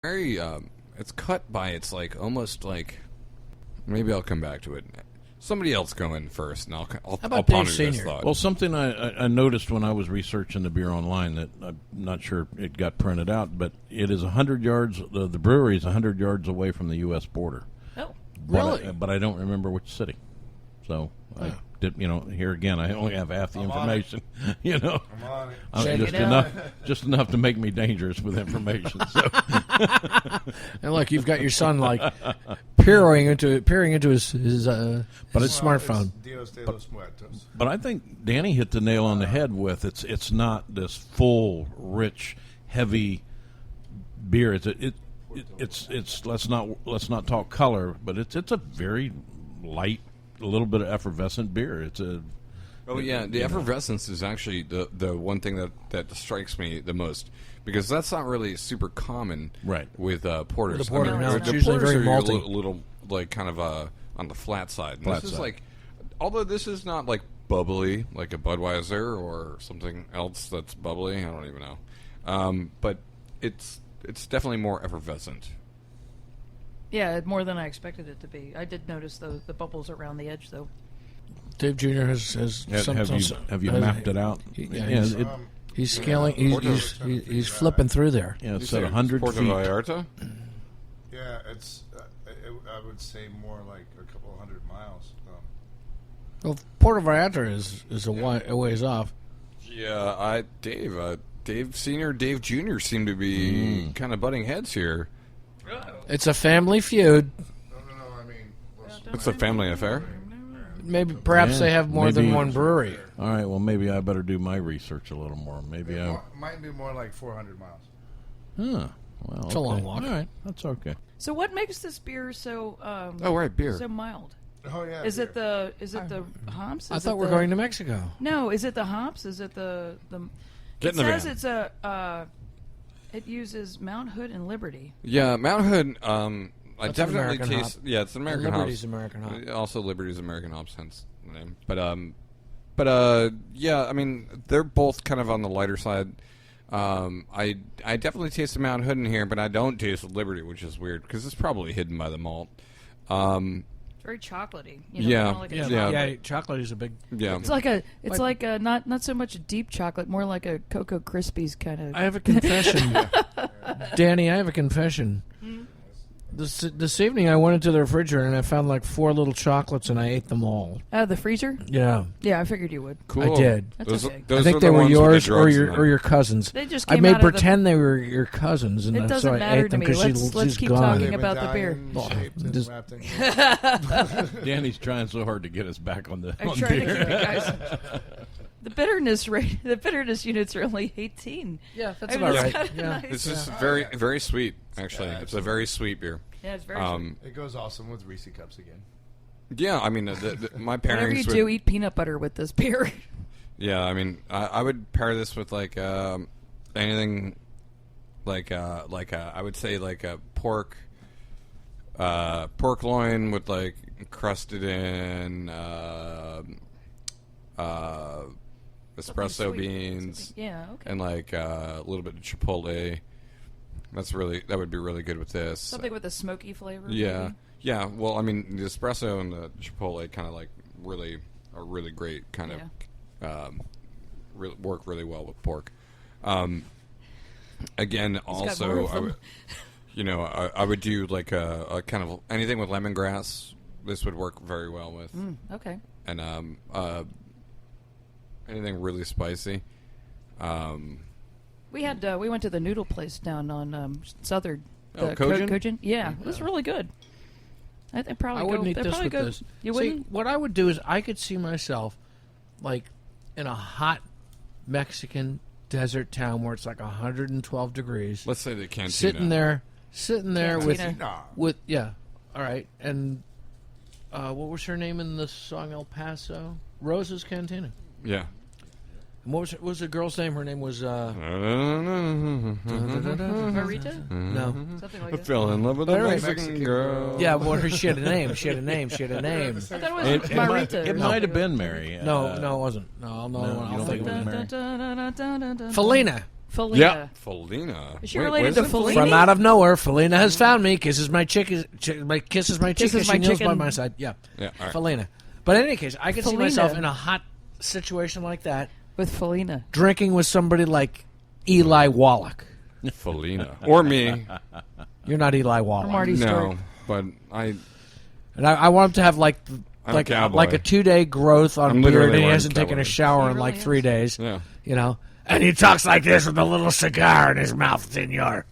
very it's cut by it's like almost like maybe I'll come back to it. Somebody else go in first, and I'll about ponder Dave this Senior? thought. Well, something I noticed when I was researching the beer online that I'm not sure it got printed out, but it is 100 yards. The brewery is 100 yards away from the U.S. border. Oh, Really? But I don't remember which city. So I did. Here again, I only have half the information. I'm on it. Just enough to make me dangerous with information. So. And look, you've got your son like peering into his smartphone. Dios de los Muertos. But I think Danny hit the nail on the head with it's not this full, rich, heavy beer. It's let's not talk color, but it's a very light, a little bit of effervescent beer. The effervescence is actually the one thing that strikes me the most, because that's not really super common with porters. With a porter, no, it's the usually porters very are malty. a little like kind of on the flat side. Flat This is side. like, although this is not like bubbly like a Budweiser or something else that's bubbly. I don't even know, but it's definitely more effervescent. Yeah, more than I expected it to be. I did notice the bubbles around the edge, though. Dave Jr. has have you mapped it out? He's scaling. He's flipping through there. Yeah, it's at 100 Puerto feet. Vallarta? Yeah, it's. I would say more like a couple hundred miles. Well, Puerto Vallarta is a ways off. Yeah, Dave Senior, Dave Junior seem to be kind of butting heads here. It's a family feud. No. I mean, It's a family affair. Maybe perhaps they have more than one brewery. All right, well, maybe I better do my research a little more. Maybe might be more like 400 miles. Huh. Well, It's a long walk. All right, that's okay. So what makes this beer so beer. so mild? Oh yeah. Is it the hops? I Is thought it we're the- going to Mexico. No, is it the hops? Is it the Get it in the says van. it's a it uses Mount Hood and Liberty. Yeah, Mount Hood. I That's definitely an American taste. hop. Yeah, it's an American Liberty's hops. American hop. Also, Liberty's American hops, hence the name. But yeah, I mean, they're both kind of on the lighter side. I definitely taste the Mount Hood in here, but I don't taste the Liberty, which is weird because it's probably hidden by the malt. It's very chocolatey. Yeah. Kind of like a Yeah. chocolate. Chocolate is a big. Yeah, It's like a not so much deep chocolate, more like a Cocoa Krispies kind of. I have a confession, Danny. I have a confession. This evening, I went into the refrigerator and I found like 4 little chocolates, and I ate them all. Out of the freezer? Yeah, Yeah, I figured you would. cool. I did. That's Those, okay. those I think are they the were ones with the yours or drugs in them. your cousins. They just I came made out of pretend they were your cousins, and It so doesn't I matter ate them to me. because Let's she's keep gone. talking about the beer. Shaped Just- and wrapped in Danny's trying so hard to get us back on the I'm on trying to beer. keep it, guys. The bitterness units are only 18. Yeah, that's I mean, about it's right. kinda Yeah. nice. This is very, very sweet. Actually, it's a very sweet beer. Yeah, it's very sweet. It goes awesome with Reese cups again. Yeah, I mean, my Whatever pairings. you with, do, eat peanut butter with this beer. Yeah, I mean, I would pair this with like anything, like I would say like a pork loin with like crusted in espresso Something sweet. beans, Yeah, okay. and like a little bit of chipotle. That would be really good with this. Something with a smoky flavor. Yeah, maybe. yeah. Well, I mean, the espresso and the chipotle kind of like are really great. Kind of work really well with pork. Again, also, I would do like a kind of anything with lemongrass. This would work very well with, Okay. and anything really spicy. We went to the noodle place down on Southern. Kojin? Kojin? Yeah, it was really good. I think probably I wouldn't eat they'd this probably with go, this. You See, wouldn't? what I would do is I could see myself, like, in a hot Mexican desert town where it's like 112 degrees, Let's say the cantina. sitting there Cantina. with yeah, all right. And what was her name in the song El Paso? Rosa's Cantina. Yeah. And what was the girl's name? Her name was Marita? no. Something like I that. fell in love with a All right. Mexican girl. Yeah, well, she had a name. She had a name. I thought it was It Marita. might have been Mary. No, it wasn't. No, you I'll don't think think of it was it. Mary? Felina. Felina. Yeah, Felina. Is she related to Fellini? From out of nowhere, Felina has found me. Kisses my chick. Kisses my chick. Kisses my She kneels by chicken. my side. Yeah, Yeah, all right. Felina. But in any case, I can see Felina. myself in a hot situation like that, With Felina. drinking with somebody like Eli Wallach. Felina. Or me. You're not Eli Wallach. Or Marty No, Stewart. but I... And I want him to have I'm a cowboy. like a 2-day growth on I'm beard, literally and he wearing hasn't taken cowboy a shower He in like really 3 is. days. Yeah. You know, and he talks like this with a little cigar in his mouth, senor.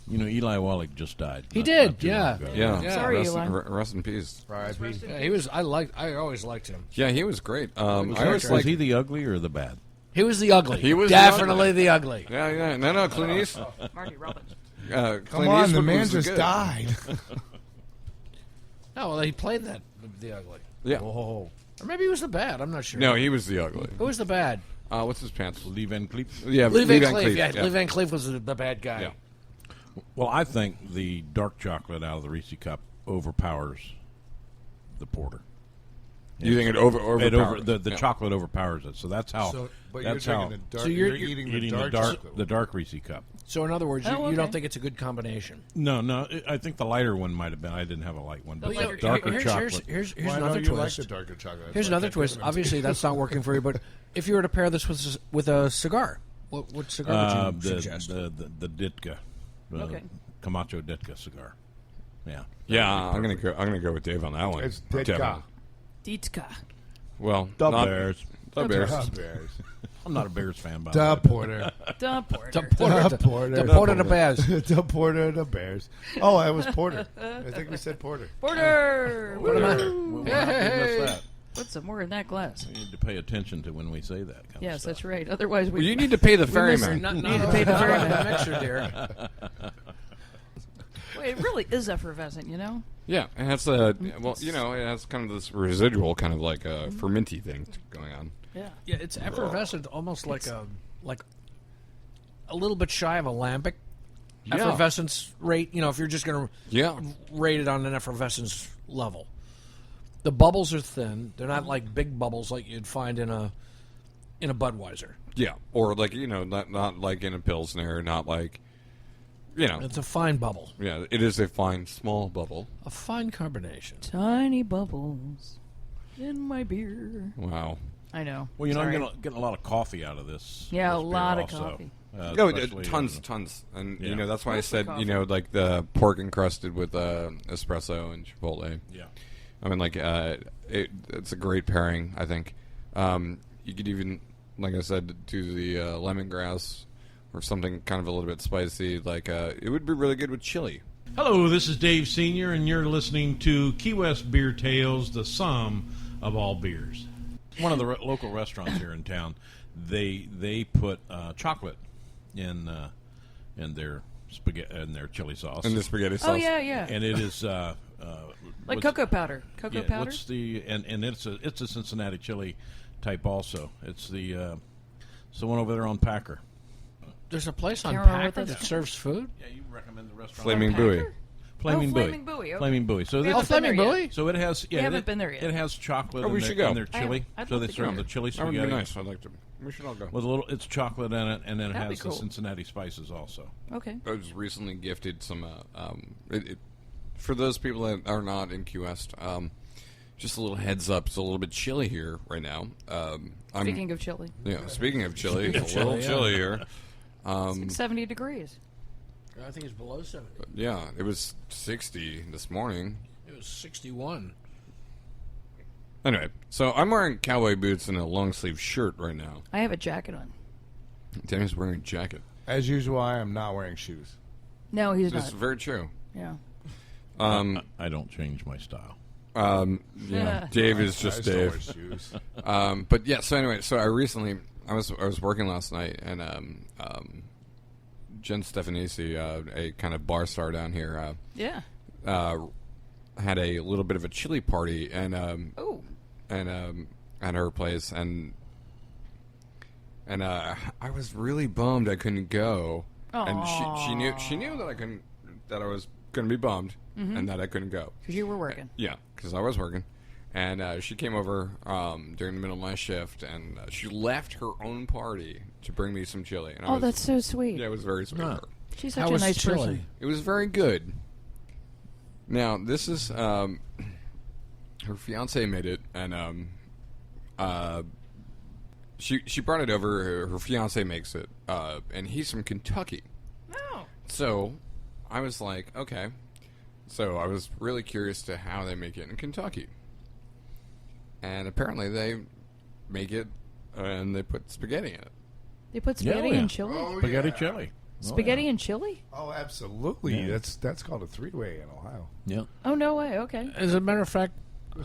You know, Eli Wallach just died. He not did, too long yeah. ago. Yeah. Sorry, rest, Eli. Rest in peace. R.I.P. Yeah, he was. I always liked him. Yeah, he was great. I always Was liked... he the ugly or the bad? He was the ugly. He was the definitely ugly. the ugly. Yeah. No, Clint Eastwood. Marty Robbins. Clint Come on, the Eastwood man was just good. died. No, well, he played that the ugly. Yeah. Whoa. Or maybe he was the bad. I'm not sure. No, he was the ugly. Who was the bad? What's his pants? Lee Van Cleef? Yeah, Lee Van Cleef. Cleef, Yeah, Lee Van Cleef was the bad guy. Yeah. Well, I think the dark chocolate out of the Reese cup overpowers the porter. You think it overpowered? The chocolate overpowers it. So that's how. So, but that's you're how. drinking the dark. So you're you're eating eating the dark chocolate. the dark Reese cup. So in other words, Oh, you okay. don't think it's a good combination? No. I think the lighter one might have been. I didn't have a light one, but lighter darker here's, chocolate. Here's Why another don't you like twist. the darker chocolate? That's Here's why I another kept twist. giving it to Obviously, you. that's not working for you. But if you were to pair this with a cigar, what cigar would you the suggest? the Ditka, Okay. Camacho Ditka cigar. Yeah. Yeah, I'm gonna go with Dave on that one. It's Definitely. Ditka. Ditka. Well, The not Bears. The Bears. The Bears. I'm not a Bears fan, by The the way. Porter. The Porter. The Porter, The Porter. the Porter, the Bears. The Porter, the Bears. Oh, I was Porter. I think we said Porter. Porter. Why did Woo. we miss that? Put some more in that glass. We need to pay attention to when we say that kind of Yes, stuff. that's right. Otherwise, we Well, you need to pay the miss ferryman. Not, Need to pay the not ferryman. a mixer, dear. Well, it really is effervescent, you know. Yeah, it has it has kind of this residual kind of like a fermenty thing going on. Yeah. Yeah, it's effervescent, almost like a little bit shy of a lambic effervescence rate. You know, if you're just going to Yeah, rate it on an effervescence level, the bubbles are thin. They're not like big bubbles like you'd find in a Budweiser. yeah, or like not like in a pilsner, not like It's a fine bubble, yeah, it is a fine small bubble. a fine carbonation. Tiny bubbles in my beer. Wow. I know. Well, Sorry. I'm getting a lot of coffee out of this. Yeah, this a beer lot of also. coffee. No, Especially, tons, and yeah. that's why I Mostly said coffee. like the pork encrusted with espresso and chipotle. Yeah. I mean, like it's a great pairing. I think you could even, like I said, do the lemongrass or something kind of a little bit spicy. Like it would be really good with chili. Hello, this is Dave Sr., and you're listening to Key West Beer Tales, the sum of all beers. One of the local restaurants here in town, they put chocolate in their spaghetti and their chili sauce. And the spaghetti sauce. Oh yeah. And it is Like what's- cocoa powder. Cocoa powder. What's the and it's a Cincinnati chili type also. It's the one over there on Packer. There's a place on Can't remember what Packer that's that serves food. Yeah, you recommend the restaurant? Flaming Packer? Buoy. Flaming Buoy. Flaming Buoy, okay. Flaming Buoy. So We this, haven't been Flaming there yet. Buoy? so it has haven't been there yet. It has chocolate Oh, we in, should their, go. in their chili. I'd So love they to serve go. the chili That would spaghetti be nice. I'd like to. We should all go. with a little. It's chocolate in it, and then it That'd be has cool. the Cincinnati spices also. Okay. I was recently gifted some. For those people that are not in Key West, just a little heads up. It's a little bit chilly here right now. Speaking of chili, Speaking of chilly, Speaking it's of a little chilly, chilly here. it's 70 degrees. I think it's below 70. Yeah, it was 60 this morning. It was 61. Anyway, so I'm wearing cowboy boots and a long sleeve shirt right now. I have a jacket on. Danny's wearing a jacket. As usual, I am not wearing shoes. No, he's This is not. very true. Yeah. I don't change my style. Dave is I just don't wear Dave. shoes. But yeah, so anyway, so I was working last night, and Jen Stefanisi, a kind of bar star down here, Yeah. had a little bit of a chili party, and Oh. at her place, and I was really bummed I couldn't go, and she knew that I was going to be bummed, and that I couldn't go. Because you were working. Yeah, because I was working, And she came over during the middle of my shift, and she left her own party to bring me some chili. And I was, that's so sweet. yeah, it was very sweet of her. She's How such a was nice chili? person. It was very good. Now, this is her fiance made it, and she brought it over. Her fiance makes it, and he's from Kentucky. Oh. So I was like, okay. So I was really curious to how they make it in Kentucky. And apparently they make it and they put spaghetti in it. They put spaghetti Yeah, yeah. and chili? Oh, Spaghetti yeah. chili. Spaghetti and chili? Oh, absolutely. Yeah. That's called a 3-way in Ohio. Yeah. Oh, no way. Okay. As a matter of fact,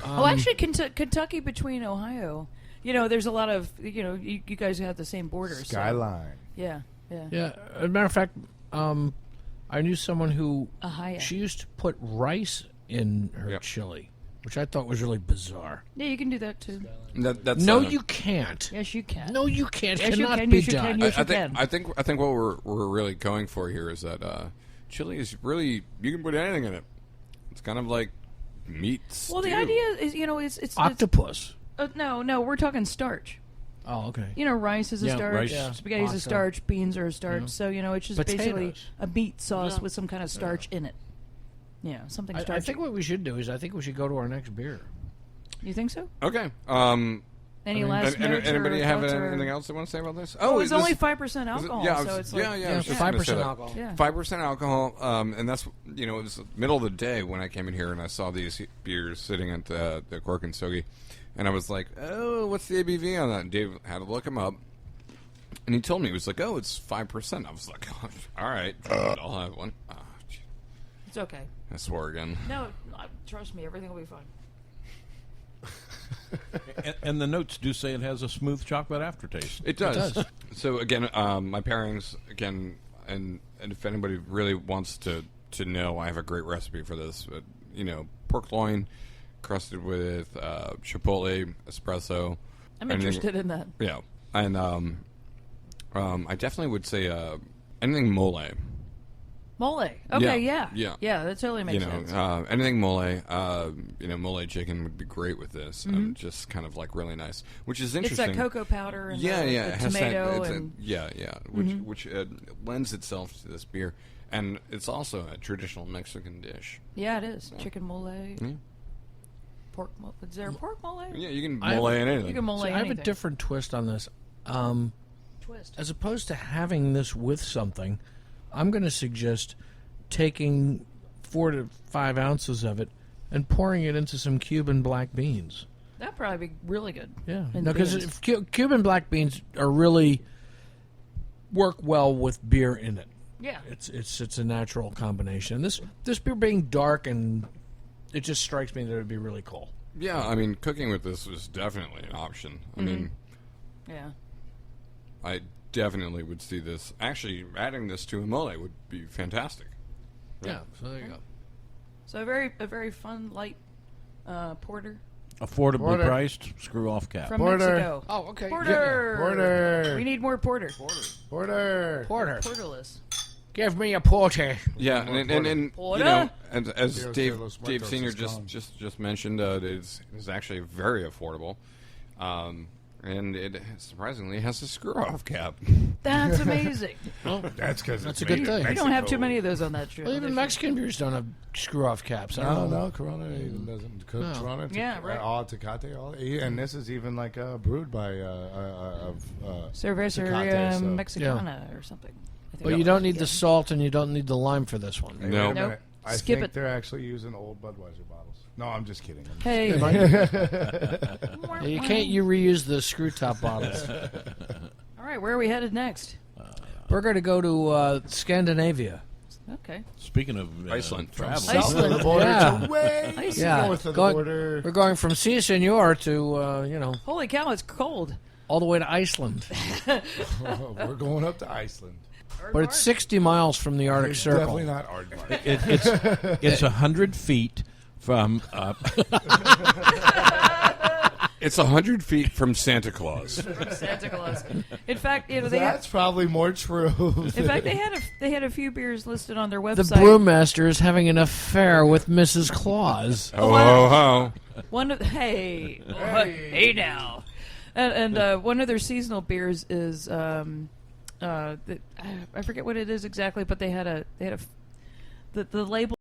Oh, actually, Kentucky between Ohio. You know, there's a lot of, you guys have the same border. so- Skyline. Yeah. yeah. As a matter of fact, I knew someone who Ohio. she used to put rice in her Yep. chili, which I thought was really bizarre. Yeah, you can do that too. That's No, you can't. Yes, you can. No, you can't. Yes, you Cannot can. be Yes, you done. can. Yes, you I think can. I think what we're really going for here is that chili is really, you can put anything in it. It's kind of like meat stew. Well, the idea is, it's Octopus. no, we're talking starch. Oh, okay. Rice is a Yeah, starch, rice. Yeah. spaghetti's a Pasta. starch, beans are a starch. So, it's just basically Potatoes. a meat sauce with some kind of starch in it. Yeah, something starchy. I think what we should do is I think we should go to our next beer. You think so? Okay. Any last notes Anybody or have thoughts or- anything else they want to say about this? Oh, it's this- only 5% is it- alcohol, yeah, I so was- it's like... yeah, I Yeah, was just gonna say 5% that. alcohol. Yeah. 5% alcohol, and that's, it was the middle of the day when I came in here and I saw these beers sitting at the Cork and Sogi, and I was like, oh, what's the ABV on that? And Dave had to look him up, and he told me, he was like, oh, it's 5%. I was like, all right, I'll have one. Oh, gee. It's okay. I swore again. No, trust me, everything will be fine. And the notes do say it has a smooth chocolate aftertaste. It does. does. So again, my pairings again, and if anybody really wants to know, I have a great recipe for this. Pork loin crusted with chipotle, espresso. I'm anything- interested in that. Yeah, and I definitely would say anything mole. Mole. Okay, Yeah, yeah. yeah. That totally makes sense. Anything mole. Mole chicken would be great with this, and just kind of like really nice, which is It's interesting. that cocoa powder and Yeah, the it has tomato that, and... which lends itself to this beer, and it's also a traditional Mexican dish. Yeah, it is. Chicken mole. Yeah. Pork mole. Is there a pork mole? Yeah, you can I mole have- in anything. You can mole So I have a anything. different twist on this. Twist. As opposed to having this with something, I'm going to suggest taking 4 to 5 ounces of it and pouring it into some Cuban black beans. That'd probably be really good. Yeah, And because beans. Cuban black beans are really work well with beer in it. Yeah. It's a natural combination. This beer being dark, and it just strikes me that it would be really cool. Yeah, I mean, cooking with this is definitely an option. I mean, Yeah. I definitely would see this. Actually, adding this to a mole would be fantastic. Yeah, so there you go. So a very fun, light porter Affordably Porter. priced, screw off cap. from Porter. Mexico. Oh, okay. Porter. Porter. We need more porter. Porter. Porter. Porterless. Give me a porter. Yeah, and Porter? as Dios Dave de los Dave Muertos Senior is gone. just mentioned, it's actually very affordable, and it surprisingly has a screw off cap. That's amazing. That's because That's a good thing. We don't have too many of those on that show. Well, even Mexican beers don't have screw-off caps. I don't know. No, Corona even doesn't. No. Corona, Yeah, right. all Tecate, and this is even like brewed by Cerveceria Tecate, so- Mexicana or something. I think Well, you that don't was- need yeah. the salt and you don't need the lime for this one. Hey, No. wait a Nope. minute. I Skip think it. they're actually using old Budweiser bottles. No, I'm just kidding. Hey. Yeah, you can't reuse the screw top bottles. All right, where are we headed next? We're going to go to Scandinavia. Okay. Speaking of Iceland. travel, South of the Iceland. border Yeah. to way Iceland. Yeah, north of the going- border. We're going from Si Senor to, Holy cow, it's cold. all the way to Iceland. We're going up to Iceland. But it's 60 miles from the Arctic It's Circle. definitely not Aardvark. it's 100 feet from It's 100 feet from Santa Claus. Santa Claus. In fact, they That's probably more true. in fact they had a few beers listed on their The website. brewmaster is having an affair with Mrs. Claus. Ho ho ho! Hey now, and one of their seasonal beers is I forget what it is exactly, but they had the label